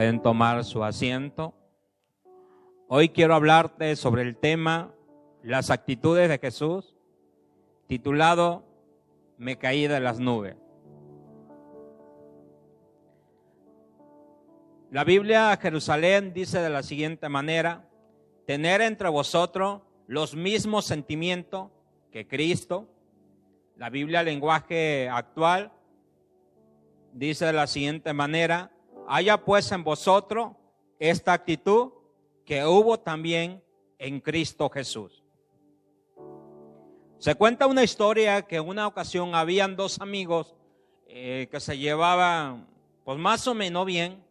Pueden tomar su asiento. Hoy quiero hablarte sobre el tema las actitudes de Jesús, titulado Me caí de las nubes. La Biblia Jerusalén dice de la siguiente manera: tener entre vosotros los mismos sentimientos que Cristo. La Biblia lenguaje actual dice de la siguiente manera: haya pues en vosotros esta actitud que hubo también en Cristo Jesús. Se cuenta una historia que en una ocasión habían dos amigos que se llevaban pues más o menos bien.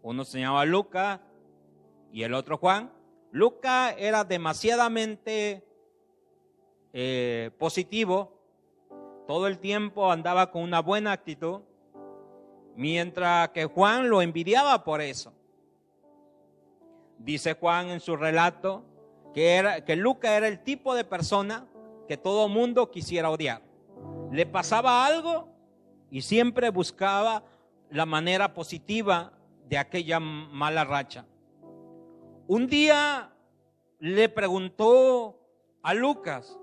Uno se llamaba Lucas y el otro Juan. Lucas era demasiadamente positivo, todo el tiempo andaba con una buena actitud, mientras que Juan lo envidiaba por eso. Dice Juan en su relato que Lucas era el tipo de persona que todo mundo quisiera odiar. Le pasaba algo y siempre buscaba la manera positiva de aquella mala racha. Un día le preguntó a Lucas: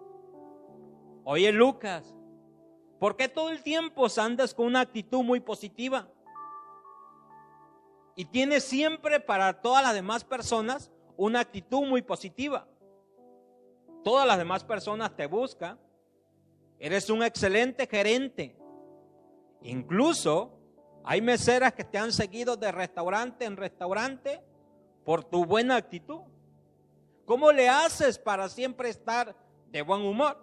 oye Lucas, ¿por qué todo el tiempo andas con una actitud muy positiva? Y tienes siempre para todas las demás personas una actitud muy positiva. Todas las demás personas te buscan. Eres un excelente gerente. Incluso hay meseras que te han seguido de restaurante en restaurante por tu buena actitud. ¿Cómo le haces para siempre estar de buen humor?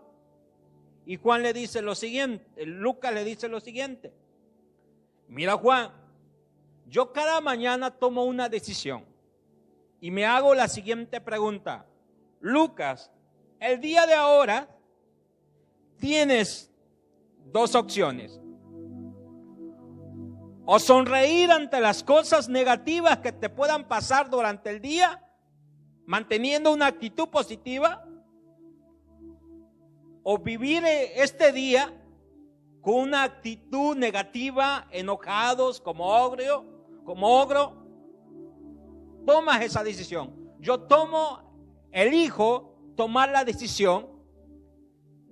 Y Juan le dice lo siguiente, Lucas le dice lo siguiente: mira Juan, yo cada mañana tomo una decisión y me hago la siguiente pregunta. Lucas, el día de ahora tienes dos opciones: o sonreír ante las cosas negativas que te puedan pasar durante el día, manteniendo una actitud positiva, o vivir este día con una actitud negativa, enojados, como ogro. Tomas esa decisión. Yo elijo tomar la decisión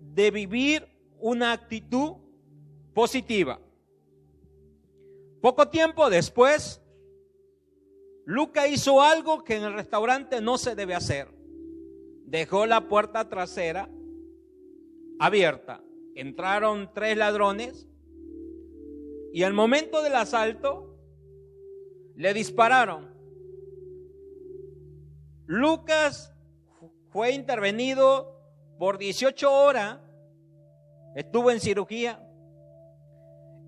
de vivir una actitud positiva. Poco tiempo después, Lucas hizo algo que en el restaurante no se debe hacer. Dejó la puerta trasera abierta. Entraron 3 ladrones y al momento del asalto le dispararon. Lucas fue intervenido por 18 horas, estuvo en cirugía.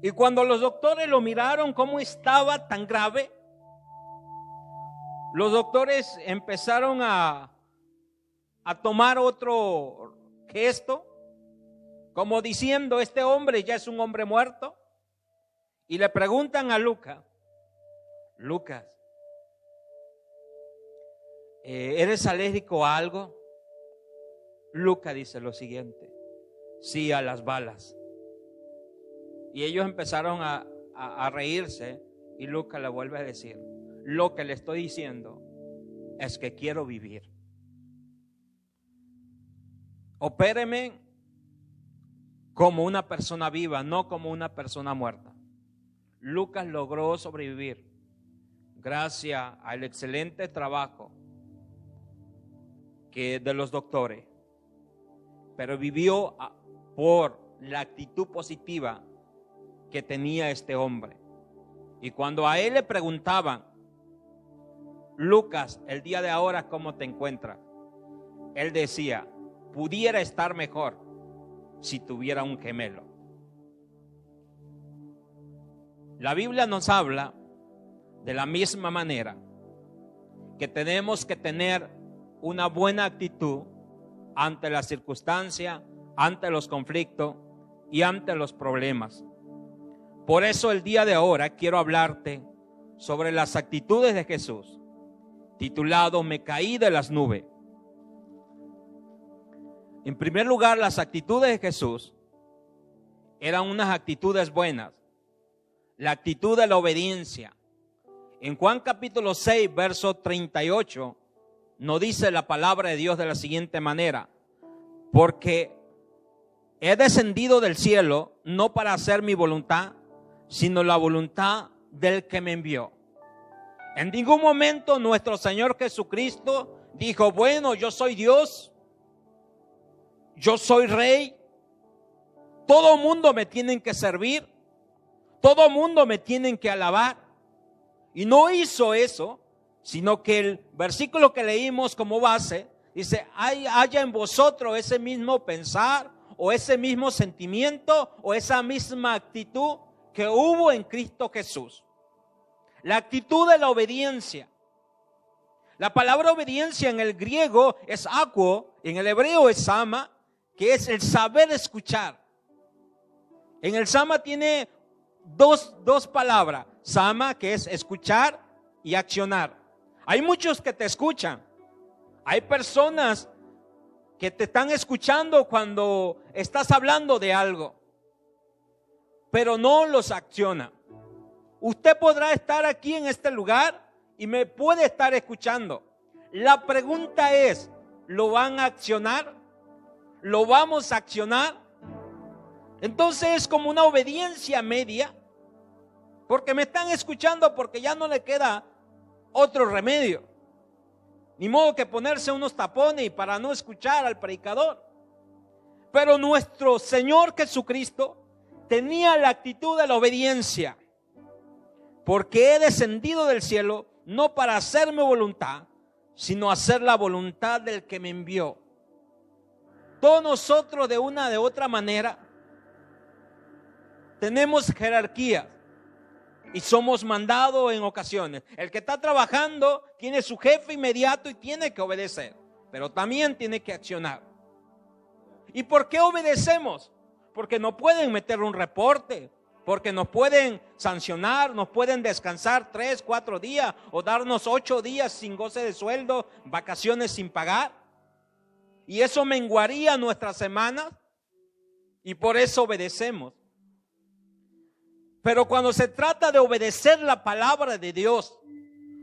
Y cuando los doctores lo miraron cómo estaba tan grave, los doctores empezaron a tomar otro gesto, como diciendo: este hombre ya es un hombre muerto. Y le preguntan a Lucas: Lucas, ¿eres alérgico a algo? Lucas dice lo siguiente: sí, a las balas. Y ellos empezaron a reírse y Lucas le vuelve a decir: lo que le estoy diciendo es que quiero vivir. Opéreme como una persona viva, no como una persona muerta. Lucas logró sobrevivir gracias al excelente trabajo de los doctores, pero vivió por la actitud positiva que tenía este hombre. Y cuando a él le preguntaban: Lucas, el día de ahora, ¿cómo te encuentras? Él decía: pudiera estar mejor si tuviera un gemelo. La Biblia nos habla de la misma manera que tenemos que tener una buena actitud ante las circunstancias, ante los conflictos y ante los problemas. Por eso el día de ahora quiero hablarte sobre las actitudes de Jesús, titulado Me caí de las nubes. En primer lugar, las actitudes de Jesús eran unas actitudes buenas. La actitud de la obediencia, En Juan capítulo 6, verso 38, nos dice la palabra de Dios de la siguiente manera: porque he descendido del cielo no para hacer mi voluntad, sino la voluntad del que me envió. En ningún momento nuestro Señor Jesucristo dijo: bueno, yo soy Dios, yo soy Rey, todo mundo me tienen que servir, todo mundo me tienen que alabar. Y no hizo eso, sino que el versículo que leímos como base dice: haya en vosotros ese mismo pensar, o ese mismo sentimiento, o esa misma actitud que hubo en Cristo Jesús. La actitud de la obediencia. La palabra obediencia en el griego es akwo, en el hebreo es sama, que es el saber escuchar. En el sama tiene dos palabras: sama, que es escuchar, y accionar. Hay muchos que te escuchan. Hay personas que te están escuchando cuando estás hablando de algo, pero no los acciona. Usted podrá estar aquí en este lugar y me puede estar escuchando. La pregunta es: ¿lo van a accionar? ¿Lo vamos a accionar? Entonces es como una obediencia media, porque me están escuchando porque ya no le queda otro remedio. Ni modo que ponerse unos tapones para no escuchar al predicador. Pero nuestro Señor Jesucristo tenía la actitud de la obediencia. Porque he descendido del cielo no para hacer mi voluntad, sino hacer la voluntad del que me envió. Todos nosotros, de una de otra manera, tenemos jerarquías y somos mandados en ocasiones. El que está trabajando tiene su jefe inmediato y tiene que obedecer, pero también tiene que accionar. ¿Y por qué obedecemos? Porque no pueden meter un reporte, porque nos pueden sancionar, nos pueden descansar 3, 4 días o darnos 8 días sin goce de sueldo, vacaciones sin pagar. Y eso menguaría nuestras semanas, y por eso obedecemos. Pero cuando se trata de obedecer la palabra de Dios,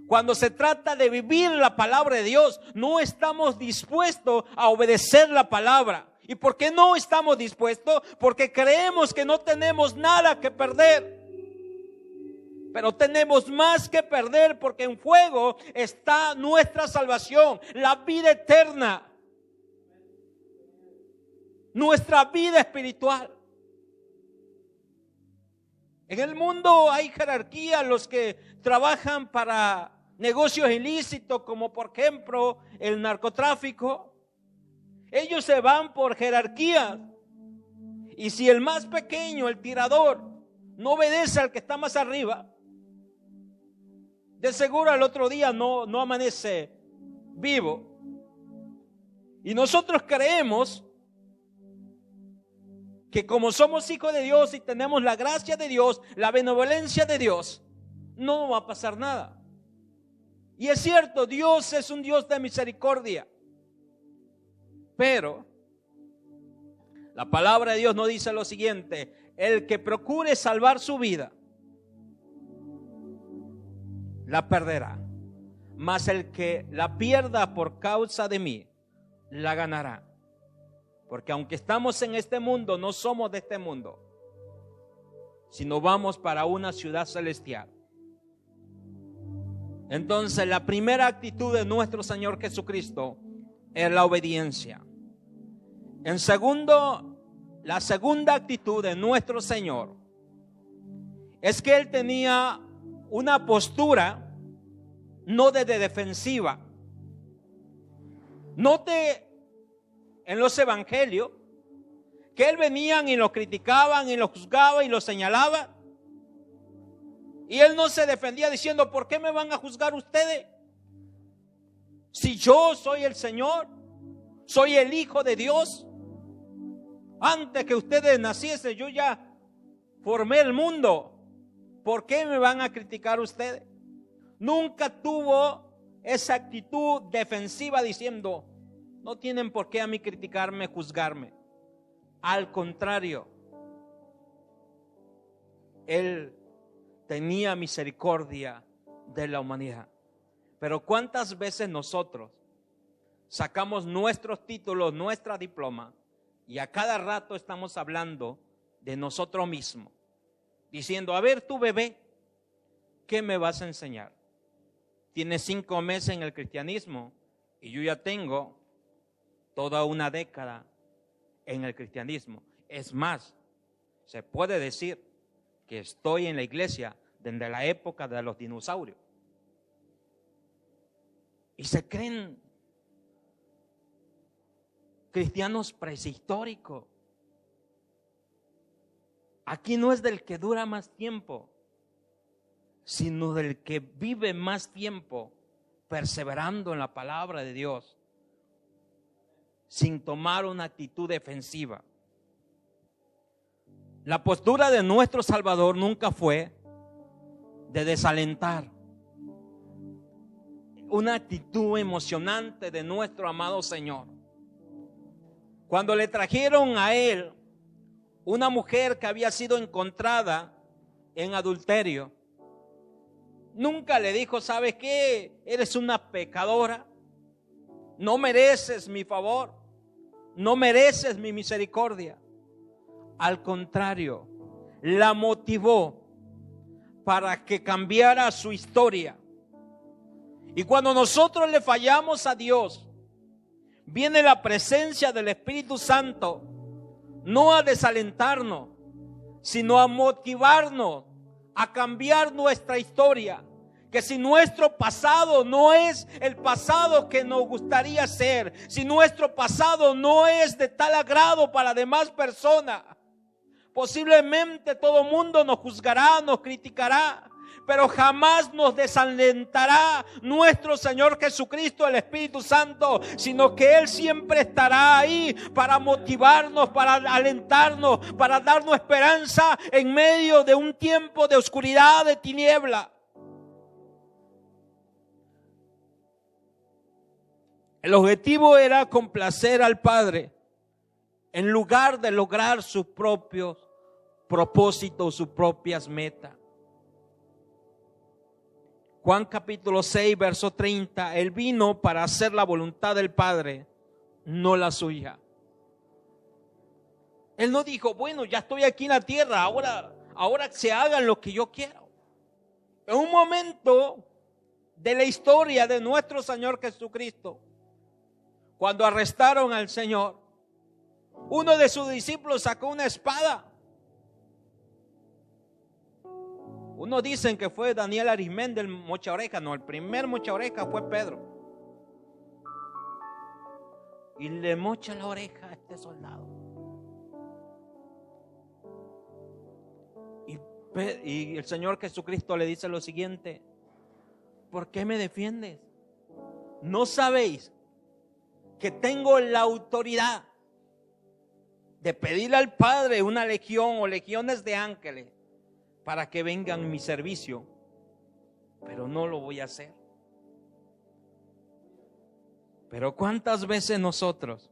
cuando se trata de vivir la palabra de Dios, no estamos dispuestos a obedecer la palabra. ¿Y por qué no estamos dispuestos? Porque creemos que no tenemos nada que perder. Pero tenemos más que perder, porque en juego está nuestra salvación, la vida eterna, nuestra vida espiritual. En el mundo hay jerarquía, los que trabajan para negocios ilícitos, como por ejemplo el narcotráfico. Ellos se van por jerarquía. Y si el más pequeño, el tirador, no obedece al que está más arriba, de seguro al otro día no amanece vivo. Y nosotros creemos que como somos hijos de Dios y tenemos la gracia de Dios, la benevolencia de Dios, no va a pasar nada. Y es cierto, Dios es un Dios de misericordia. Pero la palabra de Dios nos dice lo siguiente: el que procure salvar su vida, la perderá. Mas el que la pierda por causa de mí, la ganará. Porque aunque estamos en este mundo, no somos de este mundo, sino vamos para una ciudad celestial. Entonces, la primera actitud de nuestro Señor Jesucristo es la obediencia. En segundo, la segunda actitud de nuestro Señor es que Él tenía una postura no de defensiva. Note en los evangelios que Él venían y lo criticaban y lo juzgaban y lo señalaban, y Él no se defendía diciendo: ¿por qué me van a juzgar ustedes? Si yo soy el Señor, soy el Hijo de Dios. Antes que ustedes naciesen, yo ya formé el mundo. ¿Por qué me van a criticar ustedes? Nunca tuvo esa actitud defensiva diciendo: no tienen por qué a mí criticarme, juzgarme. Al contrario, Él tenía misericordia de la humanidad. Pero ¿cuántas veces nosotros sacamos nuestros títulos, nuestra diploma, y a cada rato estamos hablando de nosotros mismos, diciendo, a ver tú bebé, ¿qué me vas a enseñar? Tienes 5 meses en el cristianismo y yo ya tengo toda una década en el cristianismo. Es más, se puede decir que estoy en la iglesia desde la época de los dinosaurios. Y se creen cristianos prehistóricos. Aquí no es del que dura más tiempo, sino del que vive más tiempo perseverando en la palabra de Dios, sin tomar una actitud defensiva. La postura de nuestro Salvador nunca fue de desalentar. Una actitud emocionante de nuestro amado Señor. Cuando le trajeron a él una mujer que había sido encontrada en adulterio, nunca le dijo, ¿sabes qué? Eres una pecadora, no mereces mi favor, no mereces mi misericordia. Al contrario, la motivó para que cambiara su historia. Y cuando nosotros le fallamos a Dios, viene la presencia del Espíritu Santo, no a desalentarnos, sino a motivarnos a cambiar nuestra historia. Que si nuestro pasado no es el pasado que nos gustaría ser, si nuestro pasado no es de tal agrado para demás personas, posiblemente todo el mundo nos juzgará, nos criticará, pero jamás nos desalentará nuestro Señor Jesucristo, el Espíritu Santo, sino que Él siempre estará ahí para motivarnos, para alentarnos, para darnos esperanza en medio de un tiempo de oscuridad, de tiniebla. El objetivo era complacer al Padre en lugar de lograr sus propios propósitos, sus propias metas. Juan capítulo 6, verso 30, Él vino para hacer la voluntad del Padre, no la suya. Él no dijo, bueno, ya estoy aquí en la tierra, ahora se hagan lo que yo quiero. En un momento de la historia de nuestro Señor Jesucristo, cuando arrestaron al Señor, uno de sus discípulos sacó una espada. Unos dicen que fue Daniel Arismendi el mocha oreja. No, el primer mocha oreja fue Pedro. Y le mocha la oreja a este soldado. Y el Señor Jesucristo le dice lo siguiente: ¿por qué me defiendes? ¿No sabéis que tengo la autoridad de pedirle al Padre una legión o legiones de ángeles para que vengan en mi servicio? Pero no lo voy a hacer. Pero ¿cuántas veces nosotros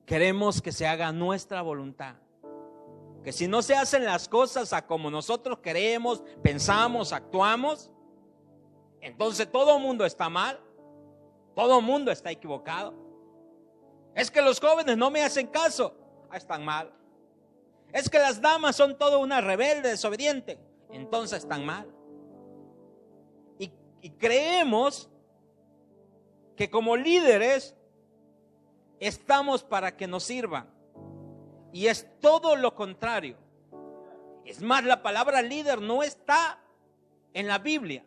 queremos que se haga nuestra voluntad? Que si no se hacen las cosas a como nosotros queremos, pensamos, actuamos, entonces todo el mundo está mal, todo el mundo está equivocado. Es que los jóvenes no me hacen caso, están mal. Es que las damas son todo una rebelde, desobediente, entonces están mal. Y creemos que como líderes estamos para que nos sirvan. Y es todo lo contrario. Es más, la palabra líder no está en la Biblia.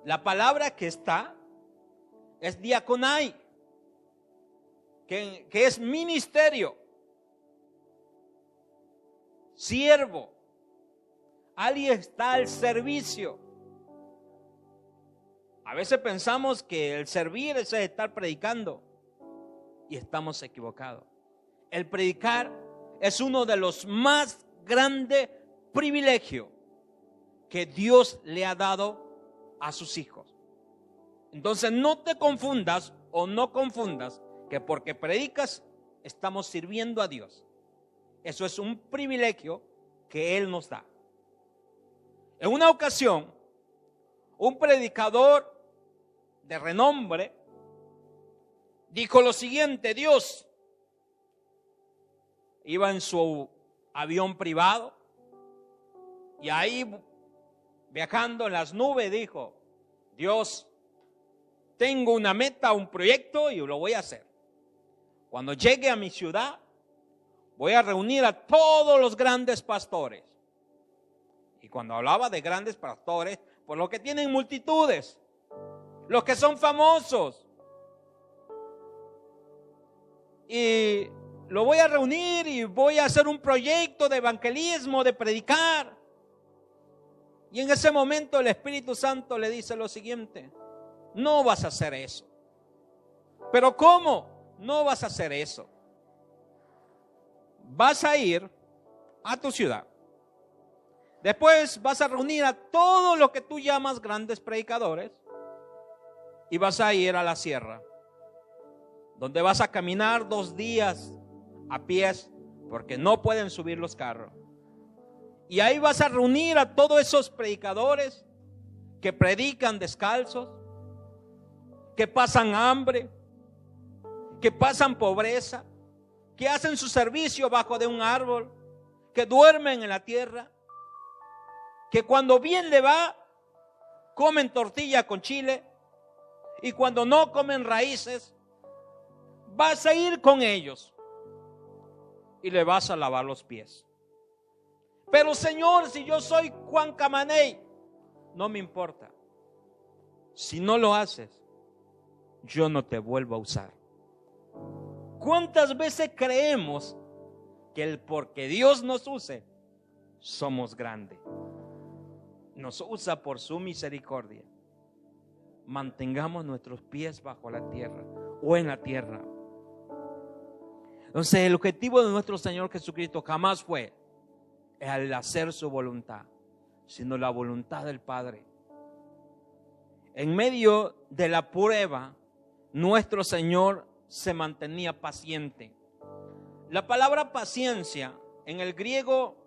La palabra que está es diaconai, que es ministerio, siervo. Alguien está al servicio. A veces pensamos que el servir es estar predicando y estamos equivocados. El predicar es uno de los más grandes privilegios que Dios le ha dado a sus hijos. Entonces no te confundas o no confundas que porque predicas estamos sirviendo a Dios. Eso es un privilegio que Él nos da. En una ocasión, un predicador de renombre dijo lo siguiente: Dios iba en su avión privado y ahí, viajando en las nubes, dijo: Dios, tengo una meta, un proyecto y lo voy a hacer. Cuando llegue a mi ciudad, voy a reunir a todos los grandes pastores. Y cuando hablaba de grandes pastores, por los que tienen multitudes, los que son famosos, y lo voy a reunir y voy a hacer un proyecto de evangelismo, de predicar. Y en ese momento el Espíritu Santo le dice lo siguiente: no vas a hacer eso. ¿Pero cómo? No vas a hacer eso. Vas a ir a tu ciudad. Después vas a reunir a todos los que tú llamas grandes predicadores y vas a ir a la sierra, donde vas a caminar 2 días a pies porque no pueden subir los carros. Y ahí vas a reunir a todos esos predicadores que predican descalzos, que pasan hambre, que pasan pobreza, que hacen su servicio bajo de un árbol, que duermen en la tierra, que cuando bien le va, comen tortilla con chile, y cuando no, comen raíces. Vas a ir con ellos y le vas a lavar los pies. Pero Señor, si yo soy Juan Camaney, no me importa. Si no lo haces, yo no te vuelvo a usar. ¿Cuántas veces creemos que el porque Dios nos use, somos grandes? Nos usa por su misericordia. Mantengamos nuestros pies bajo la tierra o en la tierra. Entonces el objetivo de nuestro Señor Jesucristo jamás fue el hacer su voluntad, sino la voluntad del Padre. En medio de la prueba, nuestro Señor se mantenía paciente. La palabra paciencia en el griego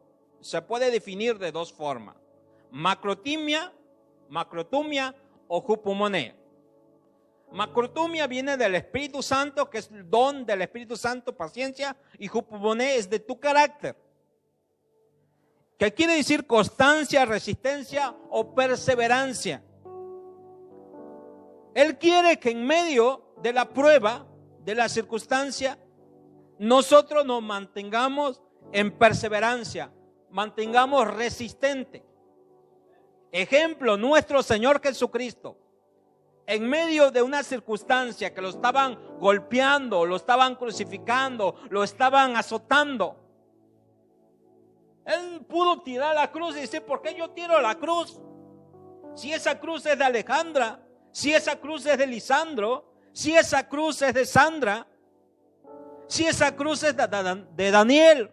se puede definir de 2 formas: macrotumia o hupomone. Macrotumia viene del Espíritu Santo, que es el don del Espíritu Santo, paciencia, y hupomone es de tu carácter, que quiere decir constancia, resistencia o perseverancia. Él quiere que en medio de la prueba, de la circunstancia, nosotros nos mantengamos en perseverancia, mantengamos resistente. Ejemplo, nuestro Señor Jesucristo, en medio de una circunstancia que lo estaban golpeando, lo estaban crucificando, lo estaban azotando, Él pudo tirar la cruz y decir: ¿por qué yo tiro la cruz? Si esa cruz es de Alejandra, si esa cruz es de Lisandro, si esa cruz es de Sandra, si esa cruz es de Daniel,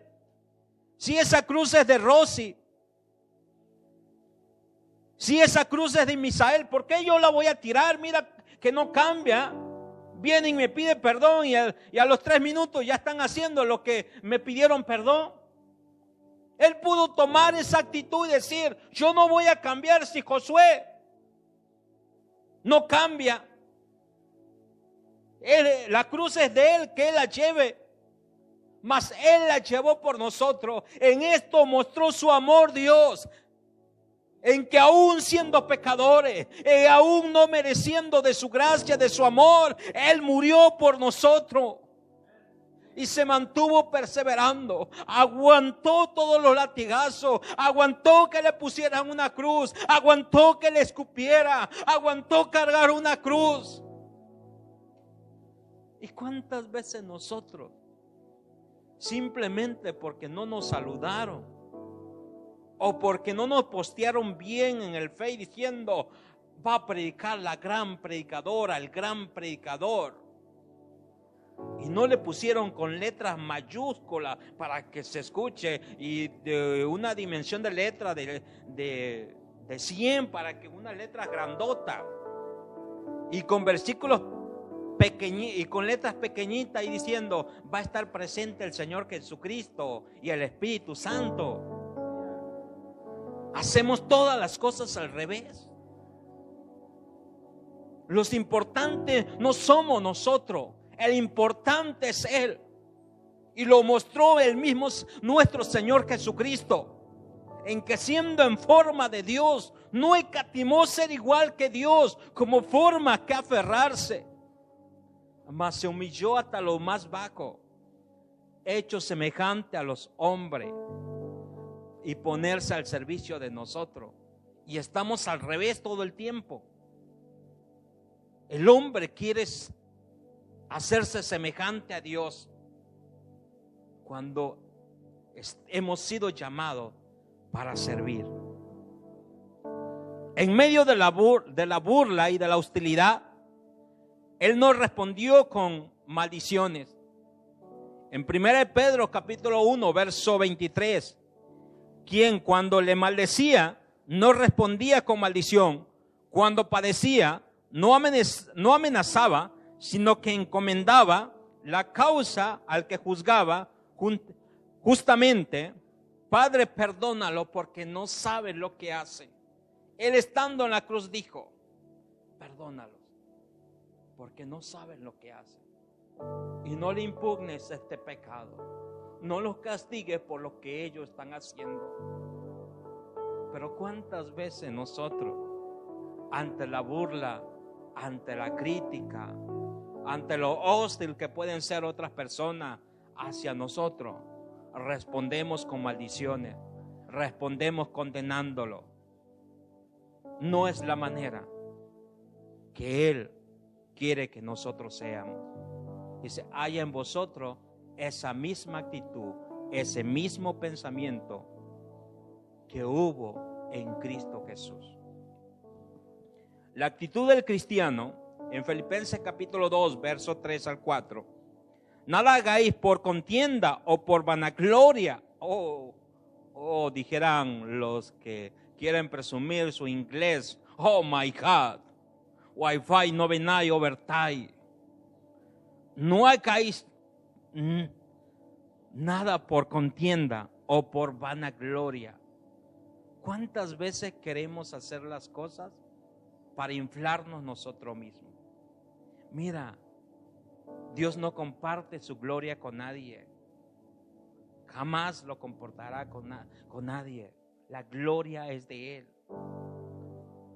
si esa cruz es de Rosy, si esa cruz es de Misael, ¿por qué yo la voy a tirar? Mira que no cambia. Vienen y me piden perdón y a los 3 minutos ya están haciendo lo que me pidieron perdón. Él pudo tomar esa actitud y decir: yo no voy a cambiar si Josué no cambia. La cruz es de Él, que Él la lleve. Mas Él la llevó por nosotros. En esto mostró su amor Dios, en que aún siendo pecadores, aún no mereciendo de su gracia, de su amor, Él murió por nosotros. Y se mantuvo perseverando, aguantó todos los latigazos, aguantó que le pusieran una cruz, aguantó que le escupiera, aguantó cargar una cruz. ¿Y cuántas veces nosotros, simplemente porque no nos saludaron o porque no nos postearon bien en el Face diciendo: va a predicar la gran predicadora, el gran predicador, y no le pusieron con letras mayúsculas para que se escuche, y de una dimensión de letra de 100 para que una letra grandota, y con versículos y con letras pequeñitas, y diciendo: va a estar presente el Señor Jesucristo y el Espíritu Santo? hacemos todas las cosas al revés. Los importantes no somos nosotros, el importante es Él. Y lo mostró el mismo nuestro Señor Jesucristo, en que siendo en forma de Dios, no escatimó ser igual que Dios como forma que aferrarse, mas se humilló hasta lo más bajo, hecho semejante a los hombres, y ponerse al servicio de nosotros. Y estamos al revés todo el tiempo. El hombre quiere hacerse semejante a Dios, cuando hemos sido llamados para servir. En medio de la burla y de la hostilidad, Él no respondió con maldiciones. En 1 Pedro capítulo 1 verso 23, quien cuando le maldecía no respondía con maldición, cuando padecía no amenazaba, sino que encomendaba la causa al que juzgaba justamente. Padre, perdónalo porque no sabe lo que hace. Él estando en la cruz dijo, perdónalos porque no saben lo que hacen. Y no le impugnes este pecado, no los castigues por lo que ellos están haciendo. Pero cuántas veces nosotros, ante la burla, ante la crítica, ante lo hostil que pueden ser otras personas hacia nosotros, respondemos con maldiciones, respondemos condenándolo. No es la manera que Él quiere que nosotros seamos. Dice, haya en vosotros esa misma actitud, ese mismo pensamiento que hubo en Cristo Jesús. La actitud del cristiano, en Filipenses capítulo 2, verso 3 al 4. Nada hagáis por contienda o por vanagloria. Dijeran los que quieren presumir su inglés. Oh my God. Wi-Fi no venai overtime. No hagáis nada por contienda o por vanagloria. ¿Cuántas veces queremos hacer las cosas para inflarnos nosotros mismos? Mira, Dios no comparte su gloria con nadie. Jamás lo comportará con nadie. La gloria es de Él.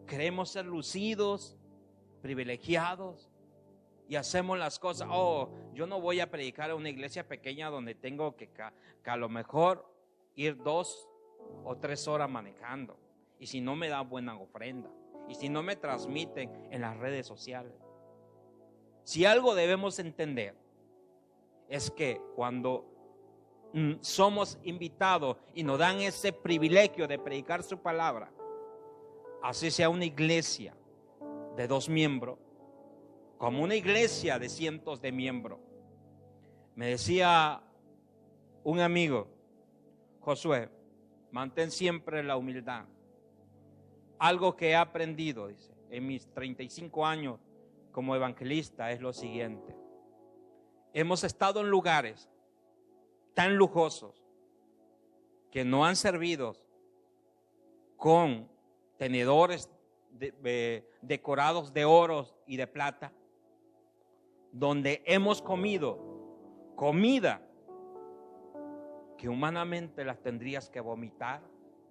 Queremos ser lucidos, privilegiados, y hacemos las cosas. Yo no voy a predicar a una iglesia pequeña donde tengo que a lo mejor ir 2 o 3 horas manejando. Y si no me da buena ofrenda. Y si no me transmiten en las redes sociales. Si algo debemos entender es que cuando somos invitados y nos dan ese privilegio de predicar su palabra, así sea una iglesia de 2 miembros, como una iglesia de cientos de miembros. Me decía un amigo, Josué, mantén siempre la humildad. Algo que he aprendido, dice, en mis 35 años como evangelista es lo siguiente. Hemos estado en lugares tan lujosos que nos han servido con tenedores decorados de oro y de plata, donde hemos comido comida que humanamente las tendrías que vomitar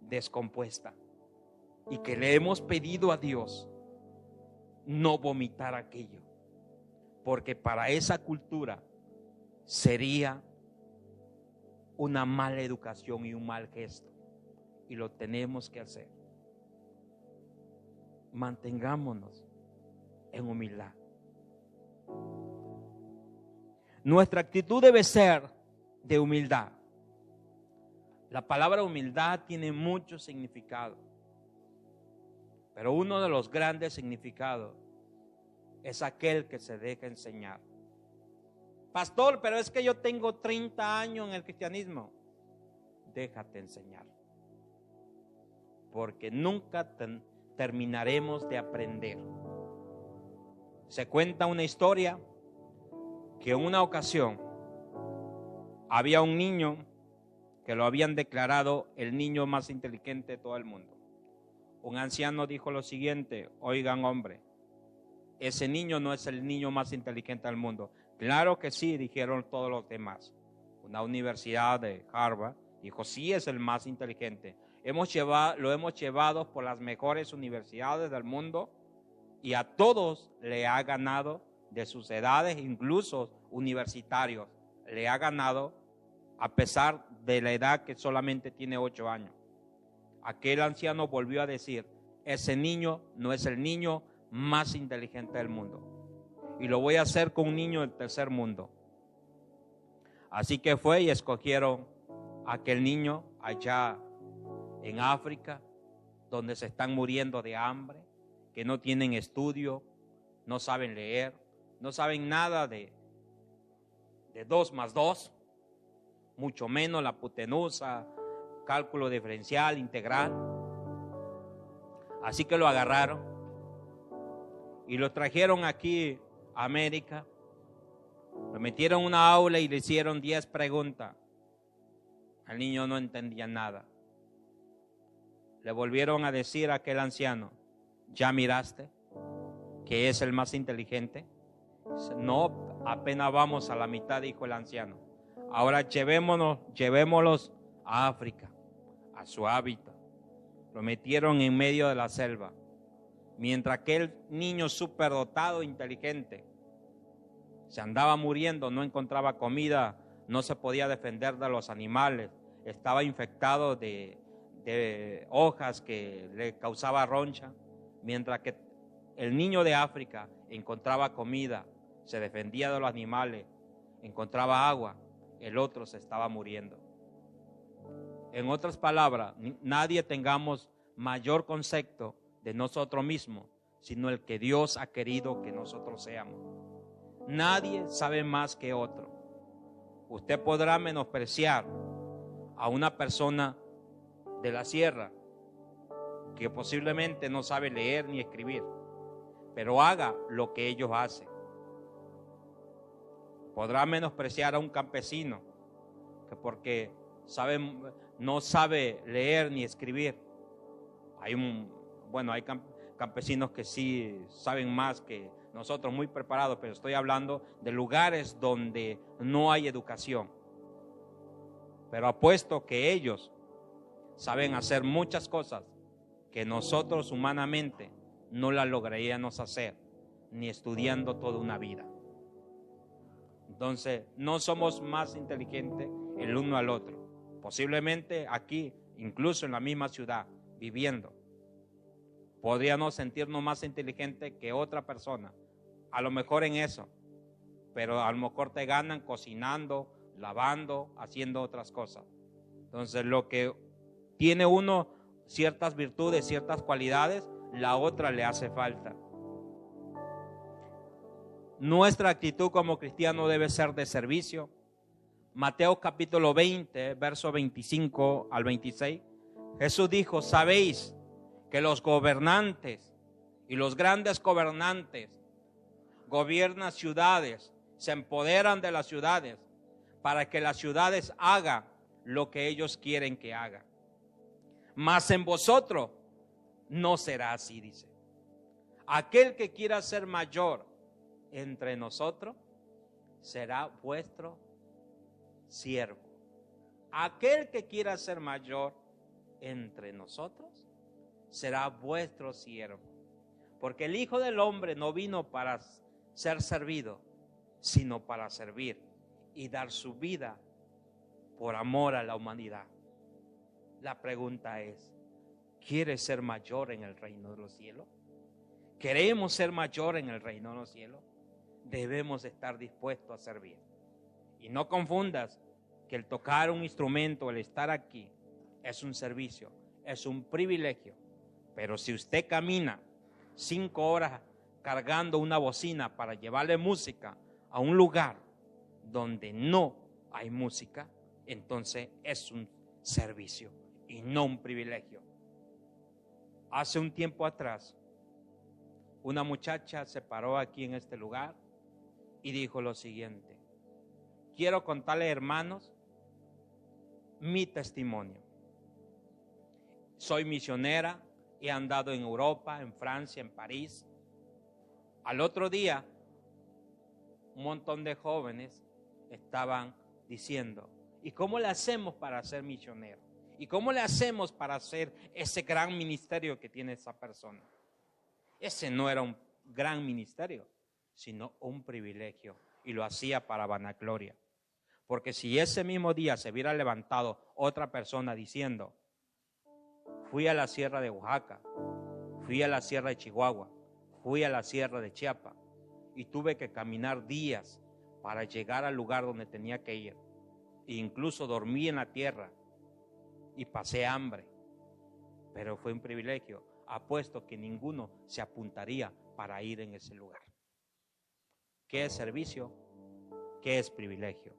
descompuesta, y que le hemos pedido a Dios no vomitar aquello, porque para esa cultura sería una mala educación y un mal gesto, y lo tenemos que hacer. Mantengámonos en humildad. Nuestra actitud debe ser de humildad. La palabra humildad tiene mucho significado, pero uno de los grandes significados es aquel que se deja enseñar. Pastor, pero es que yo tengo 30 años en el cristianismo. Déjate enseñar, porque nunca terminaremos de aprender. Se cuenta una historia que en una ocasión había un niño que lo habían declarado el niño más inteligente de todo el mundo. Un anciano dijo lo siguiente: oigan, hombre, ese niño no es el niño más inteligente del mundo. Claro que sí, dijeron todos los demás. Una universidad de Harvard dijo: sí, es el más inteligente. Lo hemos llevado por las mejores universidades del mundo y a todos le ha ganado, de sus edades, incluso universitarios, le ha ganado a pesar de la edad que solamente tiene 8 años. Aquel anciano volvió a decir: ese niño no es el niño más inteligente del mundo, y lo voy a hacer con un niño del tercer mundo. Así que fue y escogieron a aquel niño allá en África, donde se están muriendo de hambre, que no tienen estudio, no saben leer, no saben nada de 2 más 2, mucho menos la hipotenusa, cálculo diferencial, integral. Así que lo agarraron y lo trajeron aquí a América, lo metieron en una aula y le hicieron 10 preguntas. El niño no entendía nada. Le volvieron a decir a aquel anciano: ¿ya miraste que es el más inteligente? No, apenas vamos a la mitad, dijo el anciano. Ahora llevémoslos a África, a su hábitat. Lo metieron en medio de la selva, mientras aquel niño superdotado, inteligente, se andaba muriendo, no encontraba comida, no se podía defender de los animales, estaba infectado de hojas que le causaba roncha, mientras que el niño de África encontraba comida, se defendía de los animales, encontraba agua, el otro se estaba muriendo. En otras palabras, nadie tengamos mayor concepto de nosotros mismos, sino el que Dios ha querido que nosotros seamos. Nadie sabe más que otro. Usted podrá menospreciar a una persona de la sierra que posiblemente no sabe leer ni escribir, pero haga lo que ellos hacen. Podrá menospreciar a un campesino que porque no sabe leer ni escribir. Hay campesinos que sí saben más que nosotros, muy preparados, pero estoy hablando de lugares donde no hay educación. Pero apuesto que ellos saben hacer muchas cosas que nosotros humanamente no las lograríamos hacer, ni estudiando toda una vida. Entonces, no somos más inteligentes el uno al otro. Posiblemente aquí, incluso en la misma ciudad, viviendo, podríamos sentirnos más inteligentes que otra persona. A lo mejor en eso, pero a lo mejor te ganan cocinando, lavando, haciendo otras cosas. Entonces, lo que tiene uno ciertas virtudes, ciertas cualidades, la otra le hace falta. Nuestra actitud como cristiano debe ser de servicio. Mateo capítulo 20, verso 25 al 26. Jesús dijo: sabéis que los gobernantes y los grandes gobernantes gobiernan ciudades, se empoderan de las ciudades para que las ciudades hagan lo que ellos quieren que hagan. Mas en vosotros no será así, dice. Aquel que quiera ser mayor entre nosotros será vuestro siervo. Aquel que quiera ser mayor entre nosotros será vuestro siervo. Porque el Hijo del Hombre no vino para ser servido, sino para servir y dar su vida por amor a la humanidad. La pregunta es: ¿quieres ser mayor en el reino de los cielos? ¿Queremos ser mayor en el reino de los cielos? Debemos estar dispuestos a servir. Y no confundas que el tocar un instrumento, el estar aquí, es un servicio, es un privilegio. Pero si usted camina 5 horas cargando una bocina para llevarle música a un lugar donde no hay música, entonces es un servicio y no un privilegio. Hace un tiempo atrás, una muchacha se paró aquí en este lugar y dijo lo siguiente: quiero contarle, hermanos, mi testimonio. Soy misionera He andado en Europa, en Francia, en París. Al otro día, un montón de jóvenes estaban diciendo, ¿y cómo le hacemos para ser misionero? ¿Y cómo le hacemos para hacer ese gran ministerio que tiene esa persona? Ese no era un gran ministerio, sino un privilegio. Y lo hacía para vanagloria. Porque si ese mismo día se hubiera levantado otra persona diciendo, fui a la sierra de Oaxaca, fui a la sierra de Chihuahua, fui a la sierra de Chiapas y tuve que caminar días para llegar al lugar donde tenía que ir. E incluso dormí en la tierra y pasé hambre, pero fue un privilegio. Apuesto que ninguno se apuntaría para ir en ese lugar. ¿Qué es servicio? ¿Qué es privilegio?